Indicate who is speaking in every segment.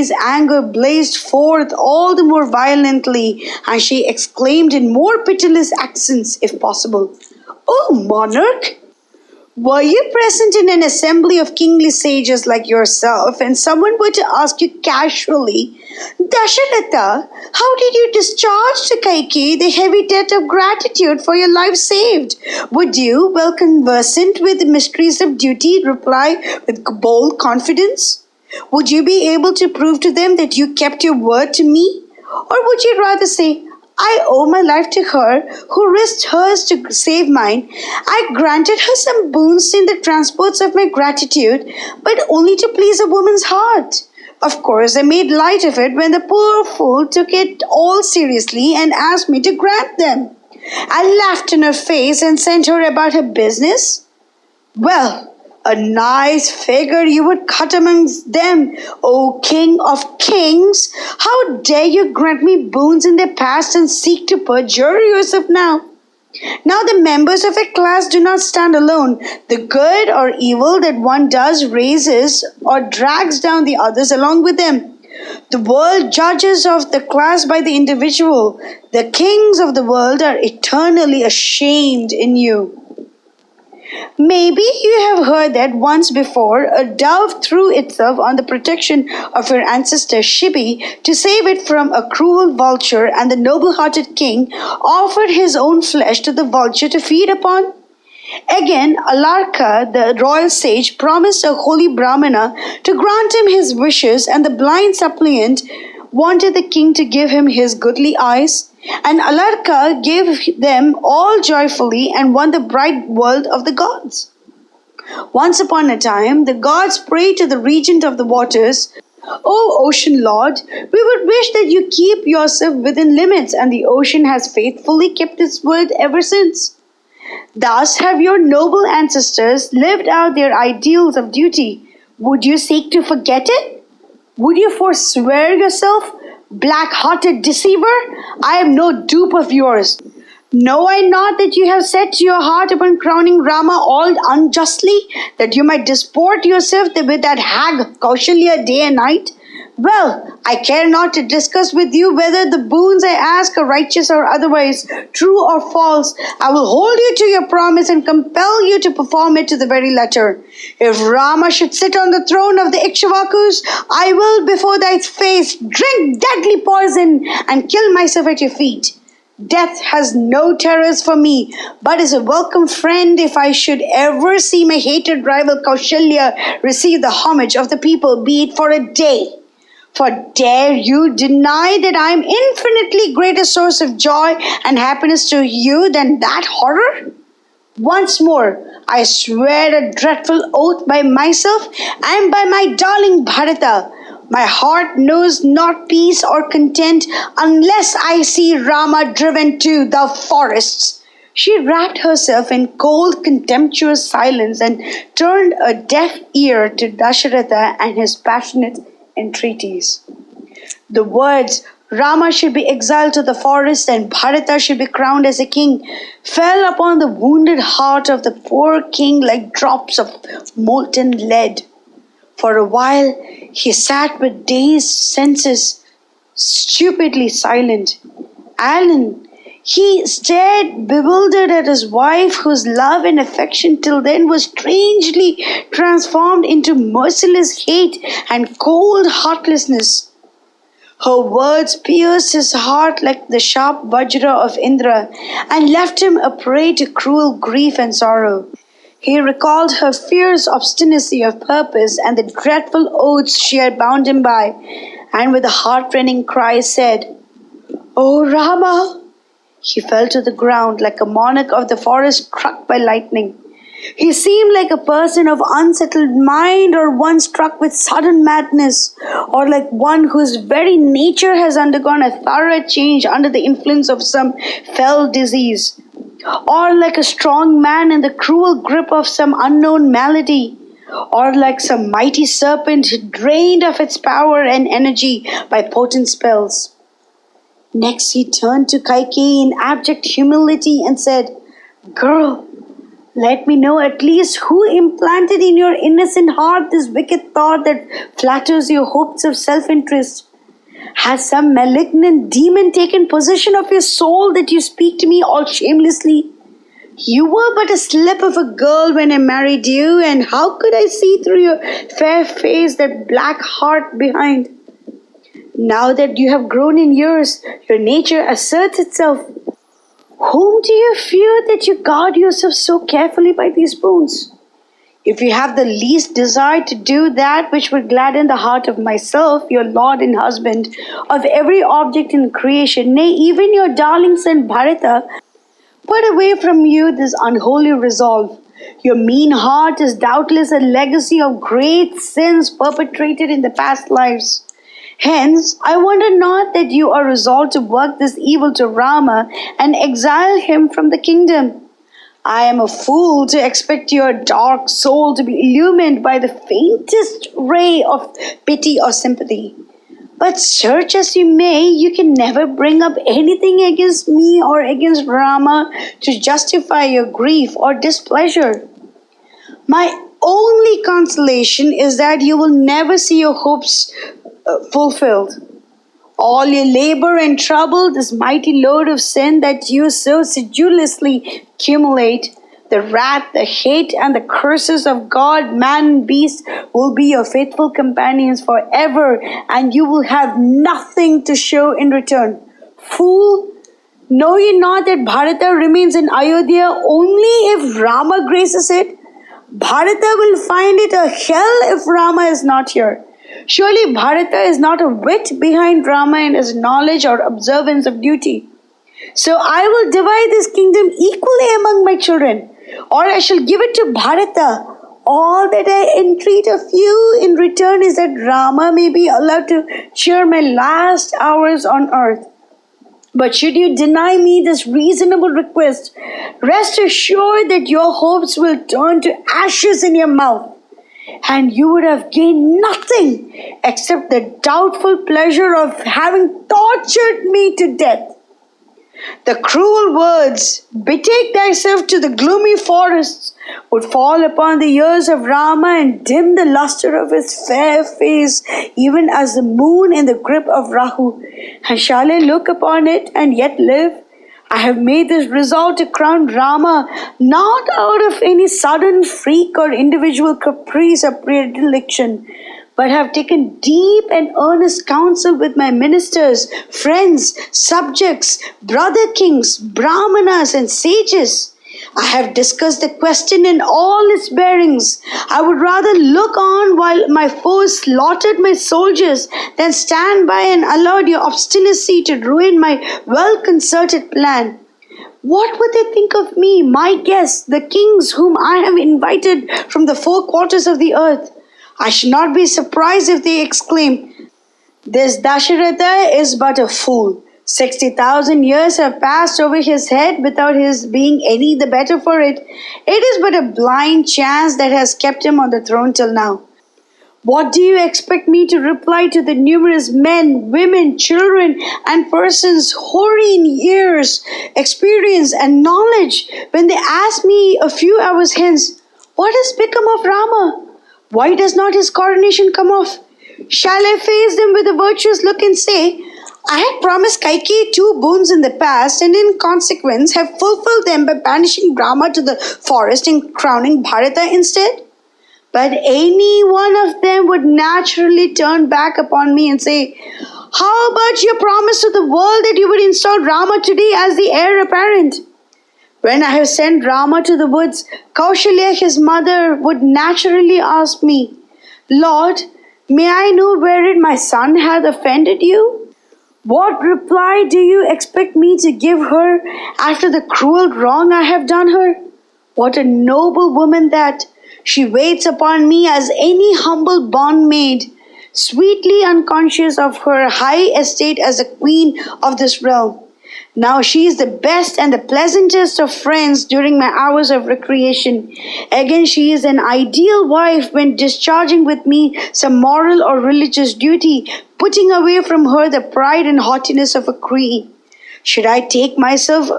Speaker 1: Kaikeyi's anger blazed forth all the more violently, and she exclaimed in more pitiless accents, if possible, "O monarch! Were you present in an assembly of kingly sages like yourself, and someone were to ask you casually, 'Dasaratha, how did you discharge to Kaikeyi the heavy debt of gratitude for your life saved?' Would you, well conversant with the mysteries of duty, reply with bold confidence? Would you be able to prove to them that you kept your word to me? Or would you rather say, 'I owe my life to her who risked hers to save mine. I granted her some boons in the transports of my gratitude, but only to please a woman's heart. Of course, I made light of it when the poor fool took it all seriously and asked me to grant them. I laughed in her face and sent her about her business. Well, a nice figure you would cut amongst them, O King of Kings! How dare you grant me boons in the past and seek to perjure yourself now? Now the members of a class do not stand alone. The good or evil that one does raises or drags down the others along with them. The world judges of the class by the individual. The kings of the world are eternally ashamed in you. Maybe you have heard that once before a dove threw itself on the protection of your ancestor Shibi to save it from a cruel vulture, and the noble-hearted king offered his own flesh to the vulture to feed upon. Again, Alarka, the royal sage, promised a holy Brahmana to grant him his wishes, and the blind suppliant wanted the king to give him his goodly eyes. And Alarka gave them all joyfully and won the bright world of the gods. Once upon a time, the gods prayed to the regent of the waters, "O ocean lord, we would wish that you keep yourself within limits," and the ocean has faithfully kept its word ever since. Thus have your noble ancestors lived out their ideals of duty. Would you seek to forget it? Would you forswear yourself? Black-hearted deceiver, I am no dupe of yours. Know I not that you have set your heart upon crowning Rama all unjustly, that you might disport yourself with that hag Kaushalya day and night? Well, I care not to discuss with you whether the boons I ask are righteous or otherwise, true or false. I will hold you to your promise and compel you to perform it to the very letter. If Rama should sit on the throne of the Ikshvakus, I will before thy face drink deadly poison and kill myself at your feet. Death has no terrors for me, but is a welcome friend if I should ever see my hated rival Kaushalya receive the homage of the people, be it for a day. For dare you deny that I am infinitely greater source of joy and happiness to you than that horror? Once more, I swear a dreadful oath by myself and by my darling Bharata. My heart knows not peace or content unless I see Rama driven to the forests. She wrapped herself in cold, contemptuous silence and turned a deaf ear to Dasaratha and his passionate entreaties. The words, "Rama should be exiled to the forest and Bharata should be crowned as a king," fell upon the wounded heart of the poor king like drops of molten lead. For a while he sat with dazed senses, stupidly silent. Alan, he stared bewildered at his wife, whose love and affection till then was strangely transformed into merciless hate and cold heartlessness. Her words pierced his heart like the sharp vajra of Indra and left him a prey to cruel grief and sorrow. He recalled her fierce obstinacy of purpose and the dreadful oaths she had bound him by, and with a heart-rending cry said, "O Rama!" He fell to the ground like a monarch of the forest struck by lightning. He seemed like a person of unsettled mind, or one struck with sudden madness, or like one whose very nature has undergone a thorough change under the influence of some fell disease, or like a strong man in the cruel grip of some unknown malady, or like some mighty serpent drained of its power and energy by potent spells. Next he turned to Kaikeyi in abject humility and said, "Girl, Let me know at least who implanted in your innocent heart this wicked thought that flatters your hopes of self-interest. Has some malignant demon taken possession of your soul that you speak to me all shamelessly? You were but a slip of a girl when I married you, and how could I see through your fair face that black heart behind? Now that you have grown in years, your nature asserts itself. Whom do you fear that you guard yourself so carefully by these boons? If you have the least desire to do that which would gladden the heart of myself, your lord and husband, of every object in creation, nay, even your darling son Bharata, put away from you this unholy resolve. Your mean heart is doubtless a legacy of great sins perpetrated in the past lives. Hence, I wonder not that you are resolved to work this evil to Rama and exile him from the kingdom. I am a fool to expect your dark soul to be illumined by the faintest ray of pity or sympathy. But search as you may, you can never bring up anything against me or against Rama to justify your grief or displeasure. My only consolation is that you will never see your hopes fulfilled. All your labor and trouble, this mighty load of sin that you so sedulously accumulate, the wrath, the hate, and the curses of God, man, and beast will be your faithful companions forever, and you will have nothing to show in return. Fool, know ye not that Bharata remains in Ayodhya only if Rama graces it? Bharata will find it a hell if Rama is not here. Surely Bharata is not a whit behind Rama in his knowledge or observance of duty. So I will divide this kingdom equally among my children, or I shall give it to Bharata. All that I entreat of you in return is that Rama may be allowed to cheer my last hours on earth. But should you deny me this reasonable request, rest assured that your hopes will turn to ashes in your mouth, and you would have gained nothing except the doubtful pleasure of having tortured me to death. The cruel words, "Betake thyself to the gloomy forests," would fall upon the ears of Rama and dim the luster of his fair face, even as the moon in the grip of Rahu. And shall I look upon it and yet live? I have made this resolve to crown Rama, not out of any sudden freak or individual caprice or predilection, but have taken deep and earnest counsel with my ministers, friends, subjects, brother kings, brahmanas, and sages. I have discussed the question in all its bearings. I would rather look on while my foes slaughtered my soldiers than stand by and allowed your obstinacy to ruin my well-concerted plan. What would they think of me, my guests, the kings whom I have invited from the four quarters of the earth? I should not be surprised if they exclaim, "This Dasaratha is but a fool. 60,000 years have passed over his head without his being any the better for it. It is but a blind chance that has kept him on the throne till now." What do you expect me to reply to the numerous men, women, children, and persons hoary in years, experience, and knowledge when they ask me a few hours hence, "What has become of Rama? Why does not his coronation come off?" Shall I face them with a virtuous look and say, "I had promised Kaikeyi 2 boons in the past, and in consequence have fulfilled them by banishing Rama to the forest and crowning Bharata instead"? But any one of them would naturally turn back upon me and say, "How about your promise to the world that you would install Rama today as the heir apparent?" When I have sent Rama to the woods, Kaushalya, his mother, would naturally ask me, "Lord, may I know wherein my son hath offended you?" What reply do you expect me to give her after the cruel wrong I have done her? What a noble woman that! She waits upon me as any humble bondmaid, sweetly unconscious of her high estate as a queen of this realm. Now she is the best and the pleasantest of friends during my hours of recreation. Again, she is an ideal wife when discharging with me some moral or religious duty, putting away from her the pride and haughtiness of a queen. Should I take myself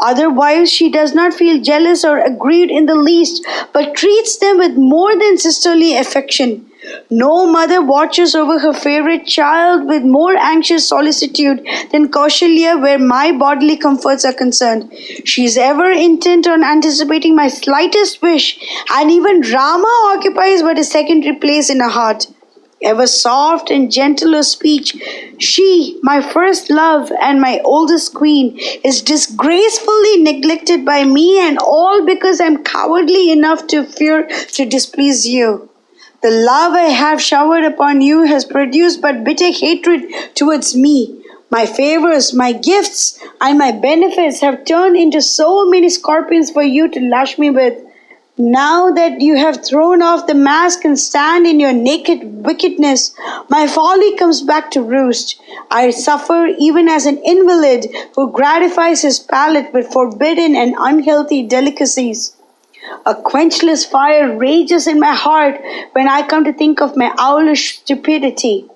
Speaker 1: Otherwise, she does not feel jealous or aggrieved in the least, but treats them with more than sisterly affection. No mother watches over her favorite child with more anxious solicitude than Kaushalya where my bodily comforts are concerned. She is ever intent on anticipating my slightest wish, and even Rama occupies but a secondary place in her heart. Ever soft and gentle of speech, she, my first love and my oldest queen, is disgracefully neglected by me, and all because I am cowardly enough to fear to displease you. The love I have showered upon you has produced but bitter hatred towards me. My favors, my gifts, and my benefits have turned into so many scorpions for you to lash me with. Now that you have thrown off the mask and stand in your naked wickedness, my folly comes back to roost. I suffer even as an invalid who gratifies his palate with forbidden and unhealthy delicacies. A quenchless fire rages in my heart when I come to think of my owlish stupidity.